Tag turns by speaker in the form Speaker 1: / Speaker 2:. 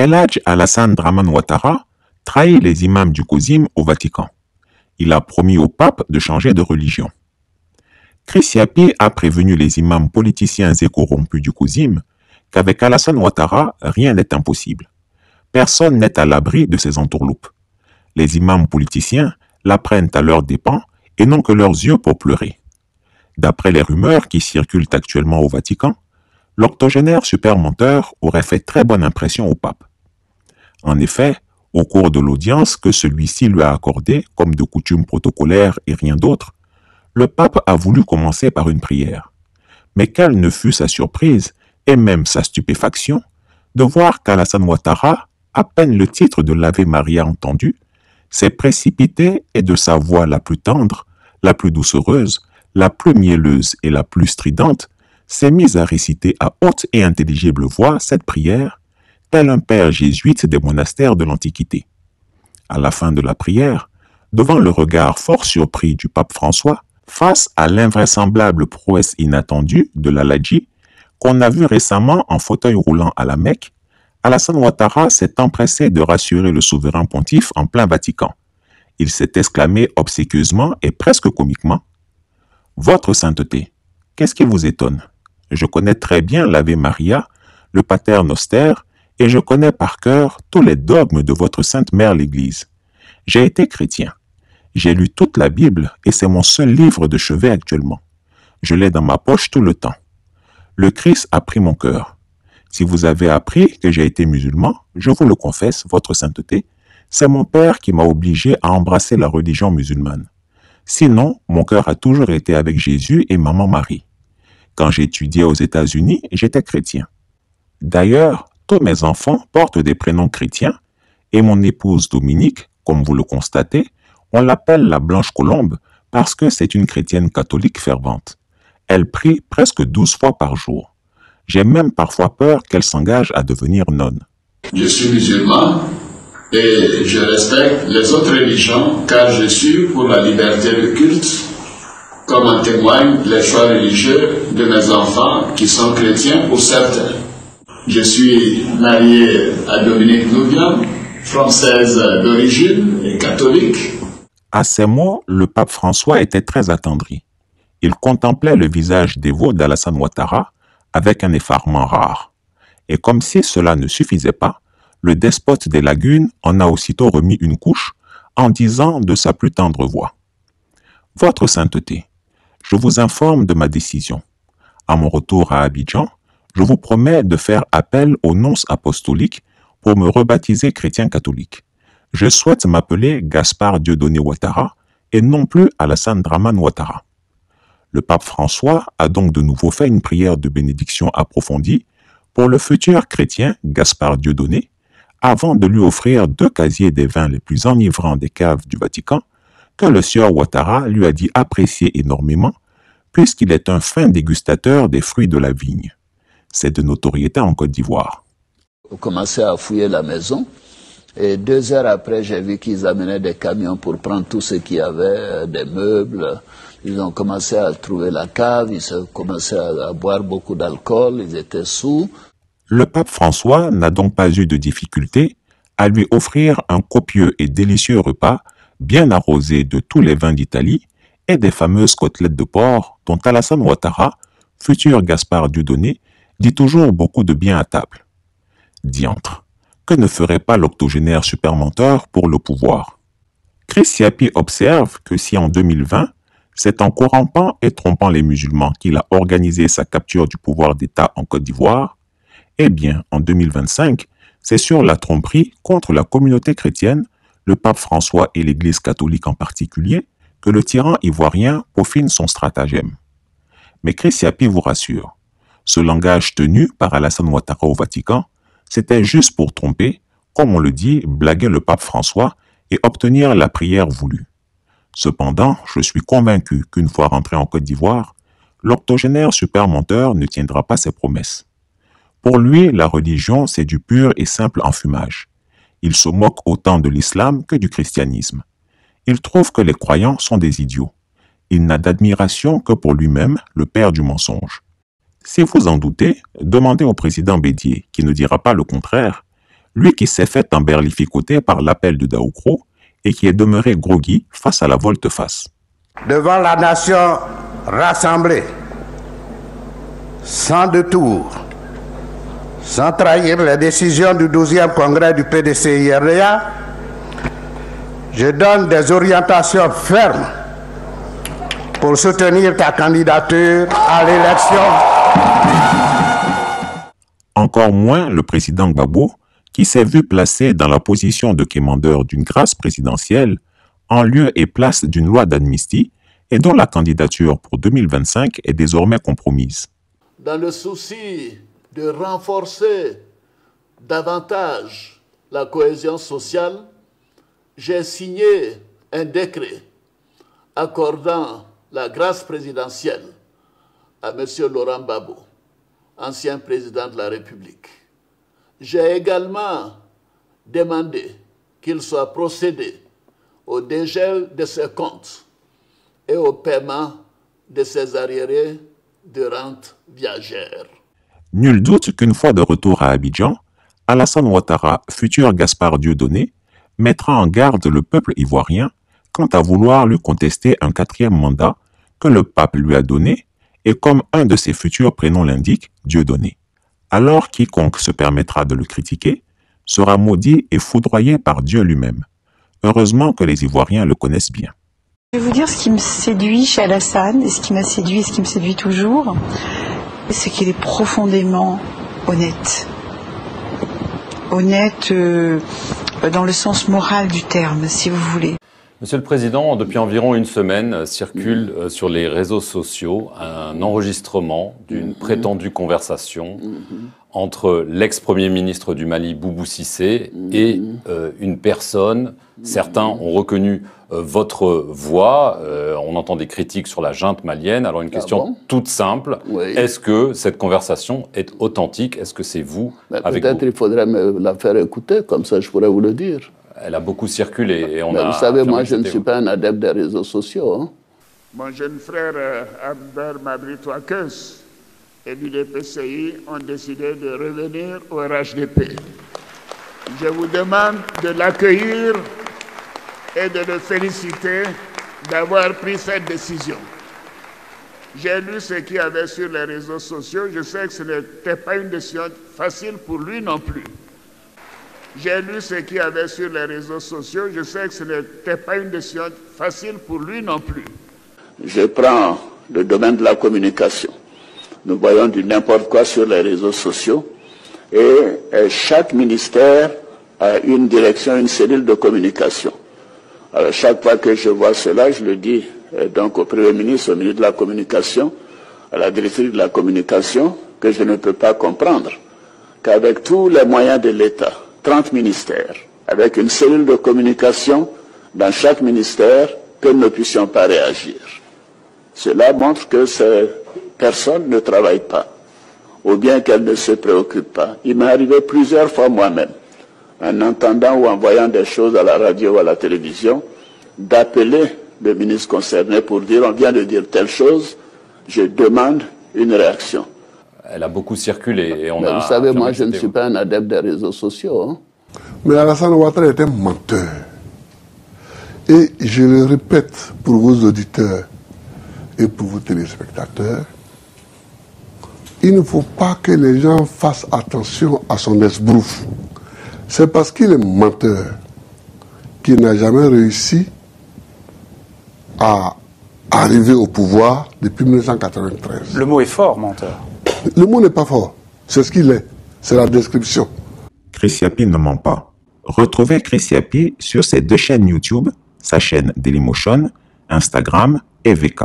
Speaker 1: El Hadj Alassane Dramane Ouattara trahit les imams du COSIM au Vatican. Il a promis au pape de changer de religion. Chris Yapi a prévenu les imams politiciens et corrompus du COSIM qu'avec Alassane Ouattara, rien n'est impossible. Personne n'est à l'abri de ces entourloupes. Les imams politiciens la prennent à leurs dépens et n'ont que leurs yeux pour pleurer. D'après les rumeurs qui circulent actuellement au Vatican, l'octogénaire supermenteur aurait fait très bonne impression au pape. En effet, au cours de l'audience que celui-ci lui a accordée, comme de coutume protocolaire et rien d'autre, le pape a voulu commencer par une prière. Mais quelle ne fut sa surprise et même sa stupéfaction de voir qu'Alassane Ouattara, à peine le titre de l'Ave Maria entendu, s'est précipité et de sa voix la plus tendre, la plus doucereuse, la plus mielleuse et la plus stridente, s'est mise à réciter à haute et intelligible voix cette prière, tel un père jésuite des monastères de l'Antiquité. À la fin de la prière, devant le regard fort surpris du pape François, face à l'invraisemblable prouesse inattendue de l'Al-Hadji, qu'on a vu récemment en fauteuil roulant à la Mecque, Alassane Ouattara s'est empressé de rassurer le souverain pontife en plein Vatican. Il s'est exclamé obséquieusement et presque comiquement « Votre sainteté, qu'est-ce qui vous étonne? Je connais très bien l'Ave Maria, le Pater Noster, et je connais par cœur tous les dogmes de votre sainte mère l'Église. J'ai été chrétien. J'ai lu toute la Bible et c'est mon seul livre de chevet actuellement. Je l'ai dans ma poche tout le temps. Le Christ a pris mon cœur. Si vous avez appris que j'ai été musulman, je vous le confesse, votre sainteté, c'est mon père qui m'a obligé à embrasser la religion musulmane. Sinon, mon cœur a toujours été avec Jésus et maman Marie. Quand j'ai étudié aux États-Unis, j'étais chrétien. D'ailleurs, tous mes enfants portent des prénoms chrétiens et mon épouse Dominique, comme vous le constatez, on l'appelle la Blanche Colombe parce que c'est une chrétienne catholique fervente. Elle prie presque 12 fois par jour. J'ai même parfois peur qu'elle s'engage à devenir nonne.
Speaker 2: Je suis musulman et je respecte les autres religions car je suis pour la liberté de culte, comme en témoignent les choix religieux de mes enfants qui sont chrétiens pour certains. Je suis marié à Dominique Nouvian, française d'origine et catholique.
Speaker 1: À ces mots, le pape François était très attendri. Il contemplait le visage dévot d'Alassane Ouattara avec un effarement rare. Et comme si cela ne suffisait pas, le despote des lagunes en a aussitôt remis une couche en disant de sa plus tendre voix « Votre sainteté, je vous informe de ma décision. À mon retour à Abidjan, je vous promets de faire appel au nonce apostolique pour me rebaptiser chrétien catholique. Je souhaite m'appeler Gaspard Dieudonné Ouattara et non plus Alassane Dramane Ouattara. » Le pape François a donc de nouveau fait une prière de bénédiction approfondie pour le futur chrétien Gaspard Dieudonné, avant de lui offrir 2 casiers des vins les plus enivrants des caves du Vatican, que le sieur Ouattara lui a dit apprécier énormément, puisqu'il est un fin dégustateur des fruits de la vigne. C'est de notoriété en Côte d'Ivoire.
Speaker 3: On commençait à fouiller la maison, et 2 heures après, j'ai vu qu'ils amenaient des camions pour prendre tout ce qu'il y avait, des meubles. Ils ont commencé à trouver la cave, ils ont commencé à boire beaucoup d'alcool, ils étaient sous.
Speaker 1: Le pape François n'a donc pas eu de difficulté à lui offrir un copieux et délicieux repas bien arrosé de tous les vins d'Italie et des fameuses côtelettes de porc dont Alassane Ouattara, futur Gaspard Dieudonné, dit toujours beaucoup de bien à table. Diantre, que ne ferait pas l'octogénaire supermenteur pour le pouvoir? Chris Yapi observe que si en 2020, c'est en corrompant et trompant les musulmans qu'il a organisé sa capture du pouvoir d'État en Côte d'Ivoire, eh bien, en 2025, c'est sur la tromperie contre la communauté chrétienne, le pape François et l'Église catholique en particulier, que le tyran ivoirien peaufine son stratagème. Mais Chris Yapi vous rassure, ce langage tenu par Alassane Ouattara au Vatican, c'était juste pour tromper, comme on le dit, blaguer le pape François et obtenir la prière voulue. Cependant, je suis convaincu qu'une fois rentré en Côte d'Ivoire, l'octogénaire supermenteur ne tiendra pas ses promesses. Pour lui, la religion, c'est du pur et simple enfumage. Il se moque autant de l'islam que du christianisme. Il trouve que les croyants sont des idiots. Il n'a d'admiration que pour lui-même, le père du mensonge. Si vous en doutez, demandez au président Bédié, qui ne dira pas le contraire, lui qui s'est fait emberlificoter par l'appel de Daoukro et qui est demeuré groggy face à la volte-face.
Speaker 4: Devant la nation rassemblée, sans détour, sans trahir les décisions du 12e congrès du PDCI-RDA, je donne des orientations fermes pour soutenir ta candidature à l'élection.
Speaker 1: Encore moins le président Gbagbo, qui s'est vu placé dans la position de quémandeur d'une grâce présidentielle en lieu et place d'une loi d'amnistie et dont la candidature pour 2025 est désormais compromise.
Speaker 2: Dans le souci de renforcer davantage la cohésion sociale, j'ai signé un décret accordant la grâce présidentielle à M. Laurent Gbagbo, ancien président de la République. J'ai également demandé qu'il soit procédé au dégel de ses comptes et au paiement de ses arriérés de rente viagère.
Speaker 1: Nul doute qu'une fois de retour à Abidjan, Alassane Ouattara, futur Gaspard Dieudonné, mettra en garde le peuple ivoirien quant à vouloir lui contester un 4e mandat que le pape lui a donné et comme un de ses futurs prénoms l'indique, Dieudonné. Alors quiconque se permettra de le critiquer sera maudit et foudroyé par Dieu lui-même. Heureusement que les Ivoiriens le connaissent bien.
Speaker 5: Je vais vous dire ce qui me séduit chez Alassane, et ce qui m'a séduit et ce qui me séduit toujours, c'est qu'il est profondément honnête. Honnête dans le sens moral du terme, si vous voulez.
Speaker 6: Monsieur le Président, depuis environ une semaine, circule sur les réseaux sociaux un enregistrement d'une prétendue conversation entre l'ex-premier ministre du Mali, Boubou Cissé, et une personne. Certains ont reconnu votre voix. On entend des critiques sur la junte malienne. Alors une question toute simple.
Speaker 3: Oui.
Speaker 6: Est-ce que cette conversation est authentique? Est-ce que c'est vous avec
Speaker 3: peut-être il faudrait me la faire écouter, comme ça je pourrais vous le dire.
Speaker 6: Elle a beaucoup circulé et on a...
Speaker 3: Vous savez, moi je ne suis pas un adepte des réseaux sociaux. Hein.
Speaker 7: Mon jeune frère Albert Mabri-Touakeus et l'UDPCI ont décidé de revenir au RHDP. Je vous demande de l'accueillir et de le féliciter d'avoir pris cette décision. J'ai lu ce qu'il y avait sur les réseaux sociaux. Je sais que ce n'était pas une décision facile pour lui non plus. J'ai lu ce qu'il y avait sur les réseaux sociaux. Je sais que ce n'était pas une décision facile pour lui non plus.
Speaker 3: Je prends le domaine de la communication. Nous voyons du n'importe quoi sur les réseaux sociaux et chaque ministère a une direction, une cellule de communication. Alors chaque fois que je vois cela, je le dis donc au Premier ministre, au ministre de la Communication, à la directrice de la Communication, que je ne peux pas comprendre qu'avec tous les moyens de l'État, 30 ministères, avec une cellule de communication dans chaque ministère, que nous ne puissions pas réagir. Cela montre que ces personnes ne travaillent pas, ou bien qu'elles ne se préoccupent pas. Il m'est arrivé plusieurs fois moi-même, en entendant ou en voyant des choses à la radio ou à la télévision, d'appeler le ministre concerné pour dire on vient de dire telle chose, je demande une réaction.
Speaker 6: Elle a beaucoup circulé et on
Speaker 3: Mais
Speaker 6: a...
Speaker 3: vous savez, moi je ne suis pas un adepte des réseaux sociaux. Hein.
Speaker 8: Mais Alassane Ouattara est un menteur. Et je le répète pour vos auditeurs et pour vos téléspectateurs, il ne faut pas que les gens fassent attention à son esbrouf. C'est parce qu'il est menteur qu'il n'a jamais réussi à arriver au pouvoir depuis 1993.
Speaker 9: Le mot est fort, menteur.
Speaker 8: Le mot n'est pas fort. C'est ce qu'il est. C'est la description.
Speaker 1: Chris Yapi ne ment pas. Retrouvez Chris Yapi sur ses 2 chaînes YouTube, sa chaîne Dailymotion, Instagram et VK.